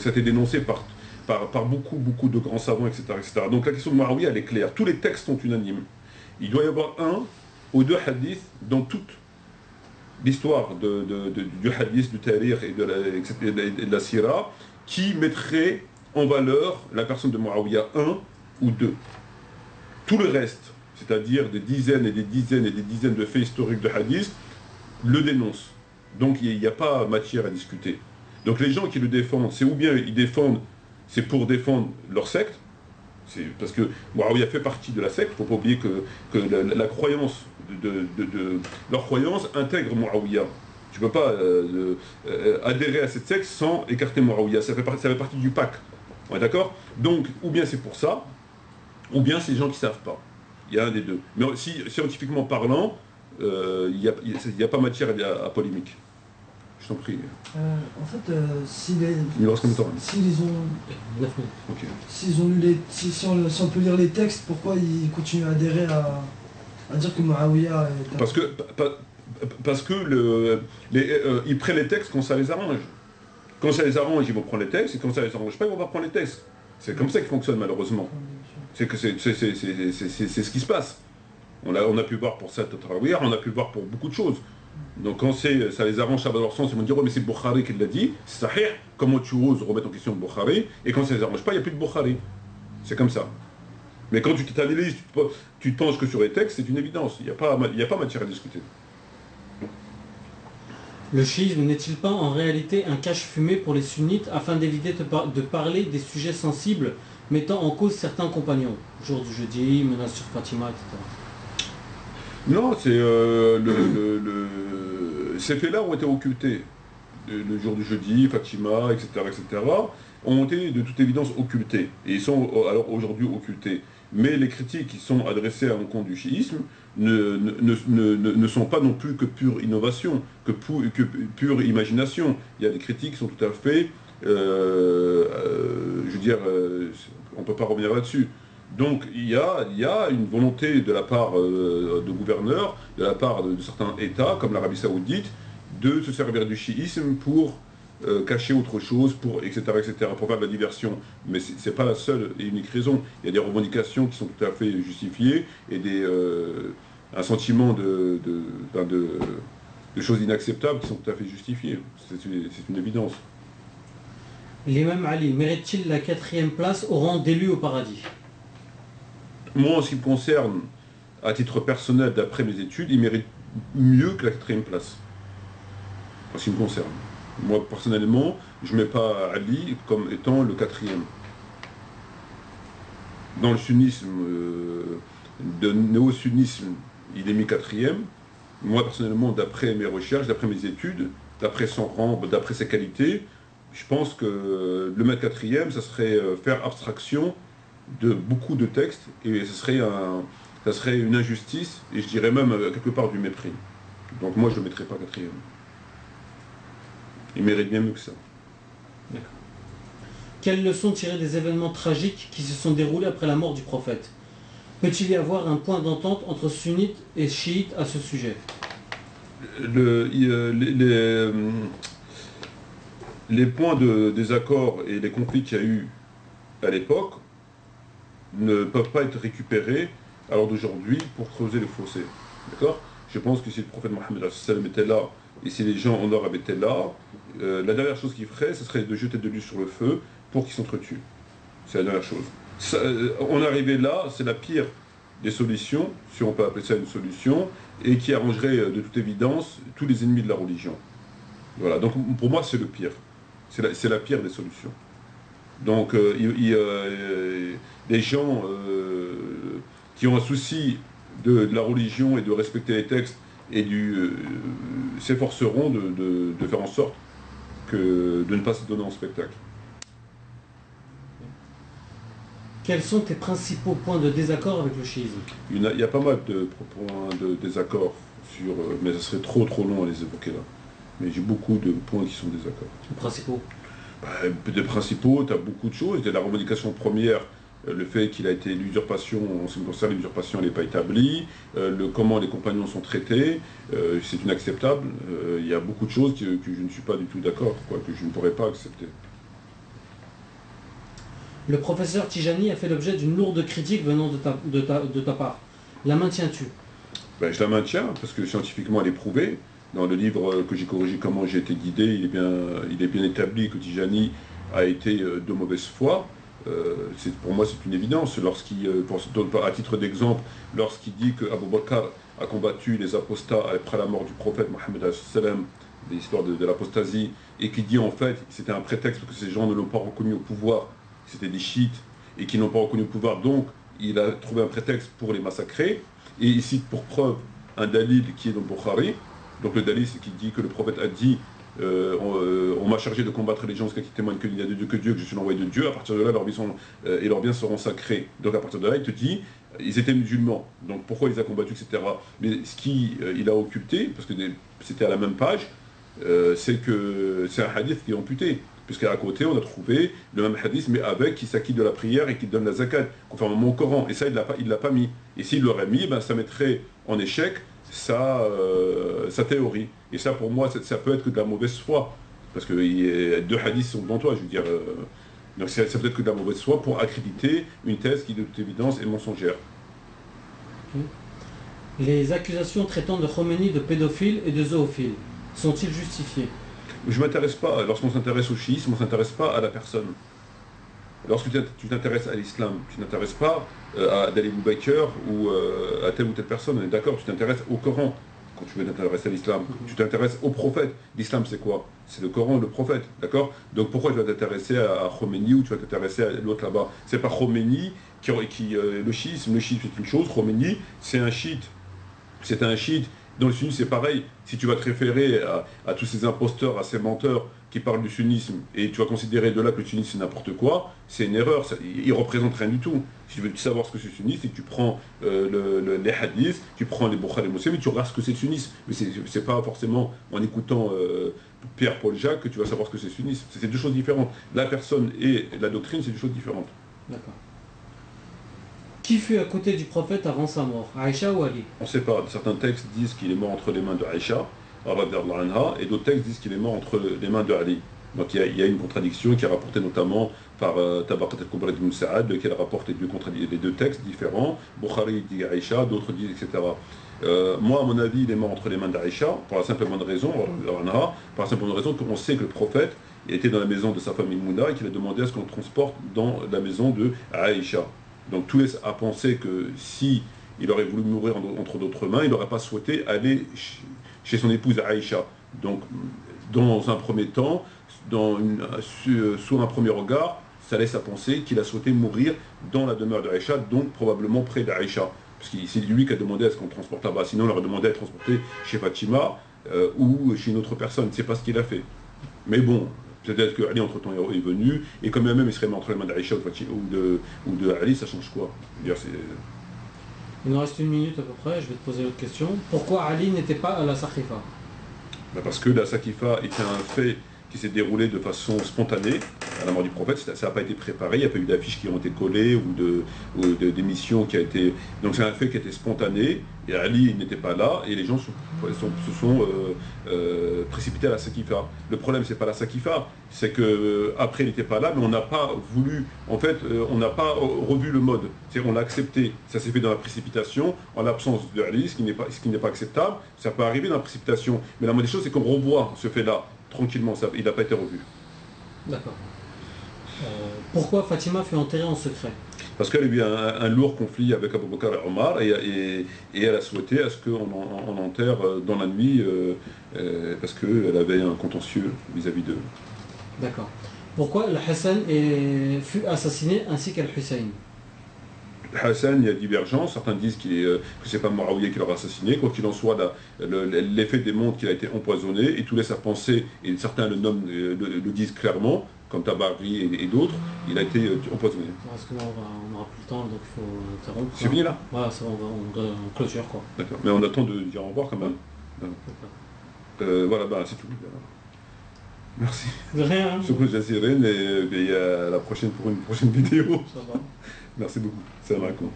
Ça a été dénoncé par beaucoup de grands savants, etc. Donc la question de Muawiyah, elle est claire. Tous les textes sont unanimes. Il doit y avoir un ou deux hadiths dans toute l'histoire du hadith, du tariq et de la sira qui mettrait en valeur la personne de Muawiyah, un ou deux. Tout le reste, c'est-à-dire des dizaines et des dizaines et des dizaines de faits historiques de hadith, le dénoncent. Donc il n'y a pas matière à discuter. Donc les gens qui le défendent, c'est ou bien ils défendent, c'est pour défendre leur secte, parce que Muawiyah fait partie de la secte, il ne faut pas oublier que la croyance, leur croyance intègre Muawiyah. Tu ne peux pas adhérer à cette secte sans écarter Muawiyah, ça fait partie du pack. On est d'accord? Donc, ou bien c'est pour ça, ou bien c'est les gens qui ne savent pas. Il y a un des deux. Mais si, scientifiquement parlant, il n'y a pas matière à polémique. Je t'en prie. En fait, si les... Il reste combien de temps? S'ils ont... 9 minutes. Okay. S'ils ont lu les... Si on peut lire les textes, pourquoi ils continuent à adhérer à dire que Muawiyah est... Parce que ils prennent les textes quand ça les arrange. Quand ça les arrange, ils vont prendre les textes, et quand ça les arrange pas, ils vont pas prendre les textes. C'est comme ça qu'ils fonctionnent malheureusement. C'est ce qui se passe. On a pu voir pour ça Tarawih, on a pu voir pour beaucoup de choses. Donc quand ça les arrange, ça va dans leur sens, ils vont dire, ouais, mais c'est Bukhari qui l'a dit, c'est sahih, comment tu oses remettre en question le Bukhari, et quand ça les arrange pas, il n'y a plus de Bukhari. C'est comme ça. Mais quand tu t'analyses, tu te penches que sur les textes, c'est une évidence, il n'y a pas matière à discuter. Le chiisme n'est-il pas en réalité un cache-fumée pour les sunnites afin d'éviter de parler des sujets sensibles mettant en cause certains compagnons? Jour du jeudi, menace sur Fatima, etc. Non, ces faits-là ont été occultés. Le jour du jeudi, Fatima, etc., ont été de toute évidence occultés. Et ils sont alors aujourd'hui occultés. Mais les critiques qui sont adressées à l'encontre du chiisme ne sont pas non plus que pure innovation, que pure imagination. Il y a des critiques qui sont tout à fait, je veux dire, on ne peut pas revenir là-dessus. Donc il y a une volonté de la part de gouverneurs, de la part de certains États, comme l'Arabie Saoudite, de se servir du chiisme pour cacher autre chose, etc., pour faire de la diversion. Mais ce n'est pas la seule et unique raison. Il y a des revendications qui sont tout à fait justifiées et un sentiment de choses inacceptables qui sont tout à fait justifiées. C'est une évidence. L'imam Ali mérite-t-il la 4e place au rang d'élu au paradis? Moi, en ce qui me concerne, à titre personnel, d'après mes études, il mérite mieux que la 4e place. En ce qui me concerne. Moi, personnellement, je ne mets pas Ali comme étant le 4e. Dans le sunnisme, de néo-sunnisme, il est mis 4e. Moi, personnellement, d'après mes recherches, d'après mes études, d'après son rang, d'après ses qualités, je pense que le mettre 4e, ça serait faire abstraction de beaucoup de textes, et ça serait une injustice, et je dirais même quelque part du mépris. Donc moi je ne le mettrais pas 4e. Il mérite bien mieux que ça. D'accord. Quelles leçons tirer des événements tragiques qui se sont déroulés après la mort du prophète? Peut-il y avoir un point d'entente entre sunnites et chiites à ce sujet? Les points de désaccord et les conflits qu'il y a eu à l'époque ne peuvent pas être récupérés à l'heure d'aujourd'hui pour creuser le fossé. D'accord? Je pense que si le prophète Mohammed était là, et si les gens en Europe étaient là, la dernière chose qu'ils feraient, ce serait de jeter de l'huile sur le feu pour qu'ils s'entretuent. C'est la dernière chose. On est arrivé là, c'est la pire des solutions, si on peut appeler ça une solution, et qui arrangerait de toute évidence tous les ennemis de la religion. Voilà, donc pour moi c'est le pire. C'est la pire des solutions. Donc les gens qui ont un souci de la religion et de respecter les textes et s'efforceront de faire en sorte de ne pas se donner en spectacle. Quels sont tes principaux points de désaccord avec le chiisme? Il y a pas mal de points de désaccord mais ce serait trop long à les évoquer là. Mais j'ai beaucoup de points qui sont désaccords. Les principaux? Des principaux, tu as beaucoup de choses. Il y a la revendication première, le fait qu'il a été l'usurpation, en ce qui concerne l'usurpation, elle n'est pas établie, comment les compagnons sont traités, c'est inacceptable. Il y a beaucoup de choses que je ne suis pas du tout d'accord, que je ne pourrais pas accepter. Le professeur Tijani a fait l'objet d'une lourde critique venant de ta part. La maintiens-tu? Ben, je la maintiens, parce que scientifiquement elle est prouvée. Dans le livre que j'ai corrigé Comment j'ai été guidé, il est bien établi que Tijani a été de mauvaise foi. Pour moi c'est une évidence. À titre d'exemple, lorsqu'il dit que Abu Bakr a combattu les apostats après la mort du prophète Mohammed sallam, l'histoire de l'apostasie, et qui dit en fait c'était un prétexte parce que ces gens ne l'ont pas reconnu au pouvoir, c'était des chiites, et qui n'ont pas reconnu au pouvoir, donc il a trouvé un prétexte pour les massacrer, et il cite pour preuve un dalil qui est dans Bukhari. Donc le dalil c'est qui dit que le prophète a dit on m'a chargé de combattre les gens qui témoignent qu'il n'y a de Dieu que Dieu, que je suis l'envoyé de Dieu, à partir de là leurs biens seront sacrés. Donc à partir de là il te dit ils étaient musulmans, donc pourquoi ils ont combattu, etc. Mais ce qu'il a occulté, parce que c'était à la même page, c'est que c'est un hadith qui est amputé, puisqu'à côté on a trouvé le même hadith mais avec qui s'acquitte de la prière et qui donne la zakat, conformément au Coran, et ça il l'a pas mis. Et s'il l'aurait mis, ben, ça mettrait en échec sa théorie. Et ça pour moi ça peut être que de la mauvaise foi, parce que deux hadiths sont devant toi, je veux dire. Donc ça peut être que de la mauvaise foi pour accréditer une thèse qui de toute évidence est mensongère. Les accusations traitant de Khomeini de pédophile et de zoophile sont-ils justifiées? Je ne m'intéresse pas, lorsqu'on s'intéresse au chiisme, on ne s'intéresse pas à la personne. Lorsque tu t'intéresses à l'islam, tu n'intéresses pas à Dali Boubaker ou à telle ou telle personne, on est d'accord, tu t'intéresses au Coran. Quand tu veux t'intéresser à l'islam, tu t'intéresses au prophète. L'islam c'est quoi? C'est le Coran, le prophète, d'accord? Donc pourquoi tu vas t'intéresser à Khomeini ou tu vas t'intéresser à l'autre là-bas? C'est pas Khomeini le chiisme c'est une chose, Khomeini c'est un chiite. C'est un chiite. Dans le sunnisme c'est pareil. Si tu vas te référer à tous ces imposteurs, à ces menteurs qui parlent du sunnisme, et tu vas considérer de là que le sunnisme c'est n'importe quoi, c'est une erreur, il ne représente rien du tout. Si tu veux savoir ce que c'est le sunnisme, c'est que tu prends les hadiths, tu prends les Bukhari et Muslim, et tu regardes ce que c'est le sunnisme. Mais c'est pas forcément en écoutant Pierre-Paul Jacques que tu vas savoir ce que c'est le sunnisme. C'est deux choses différentes. La personne et la doctrine, c'est deux choses différentes. D'accord. Qui fut à côté du prophète avant sa mort, Aïcha ou Ali? On ne sait pas. Certains textes disent qu'il est mort entre les mains de Aïcha, et d'autres textes disent qu'il est mort entre les mains de Ali. Donc il y a une contradiction qui est rapportée notamment par Tabaqat al-Kubra ibn Sa'ad, qui rapporte les deux textes différents. Bukhari dit Aïcha, d'autres disent etc. Moi, à mon avis, il est mort entre les mains d'Aïcha, pour la simple bonne raison, qu'on sait que le prophète était dans la maison de sa famille Mouna et qu'il a demandé à ce qu'on le transporte dans la maison de Aïcha. Donc tout laisse à penser que si il aurait voulu mourir entre d'autres mains, il n'aurait pas souhaité aller chez son épouse Aïcha. Donc dans un premier temps, sous un premier regard, ça laisse à penser qu'il a souhaité mourir dans la demeure d'Aïcha, donc probablement près d'Aïcha. Parce que c'est lui qui a demandé à ce qu'on transporte là-bas, sinon il aurait demandé à être transporté chez Fatima ou chez une autre personne, c'est pas ce qu'il a fait. Mais bon, peut-être que Ali entre-temps est venu, et quand même il serait mort entre les mains d'Aïcha ou de Ali, ça change quoi? Il nous reste une minute à peu près, je vais te poser l'autre question. Pourquoi Ali n'était pas à la Saqifa? Parce que la Saqifa était un fait qui s'est déroulé de façon spontanée à la mort du prophète, ça n'a pas été préparé, il n'y a pas eu d'affiches qui ont été collées ou d'émissions qui a été... Donc c'est un fait qui a été spontané, et Ali n'était pas là, et les gens se sont précipités à la Saqifa. Le problème c'est pas la Saqifa, c'est qu'après il n'était pas là, mais on n'a pas voulu, en fait, on n'a pas revu le mode, c'est-à-dire on l'a accepté, ça s'est fait dans la précipitation, en l'absence de Ali, ce qui n'est pas acceptable, ça peut arriver dans la précipitation, mais la moindre des choses c'est qu'on revoit ce fait-là, tranquillement, il n'a pas été revu. D'accord. Pourquoi Fatima fut enterrée en secret? Parce qu'elle a eu un lourd conflit avec Abu Bakr et Omar, et elle a souhaité à ce qu'on enterre dans la nuit, parce qu'elle avait un contentieux vis-à-vis d'eux. D'accord. Pourquoi le Hassan fut assassiné ainsi qu'Al-Hussein? Hassan, il y a divergence, certains disent que c'est pas Muawiyah qui l'aura assassiné, quoi qu'il en soit, l'effet démontre qu'il a été empoisonné, et tout laisse à penser, et certains le disent clairement, comme Tabari et d'autres, il a été empoisonné. Parce que là, on n'aura plus le temps, donc il faut interrompre. C'est fini là? Ouais, ça va, on clôture quoi. D'accord, mais on attend de dire au revoir quand même. Voilà, c'est tout. Merci. De rien. Surtout Jaziren, et à la prochaine pour une prochaine vidéo. Ça va. Merci beaucoup. Salam alaikum.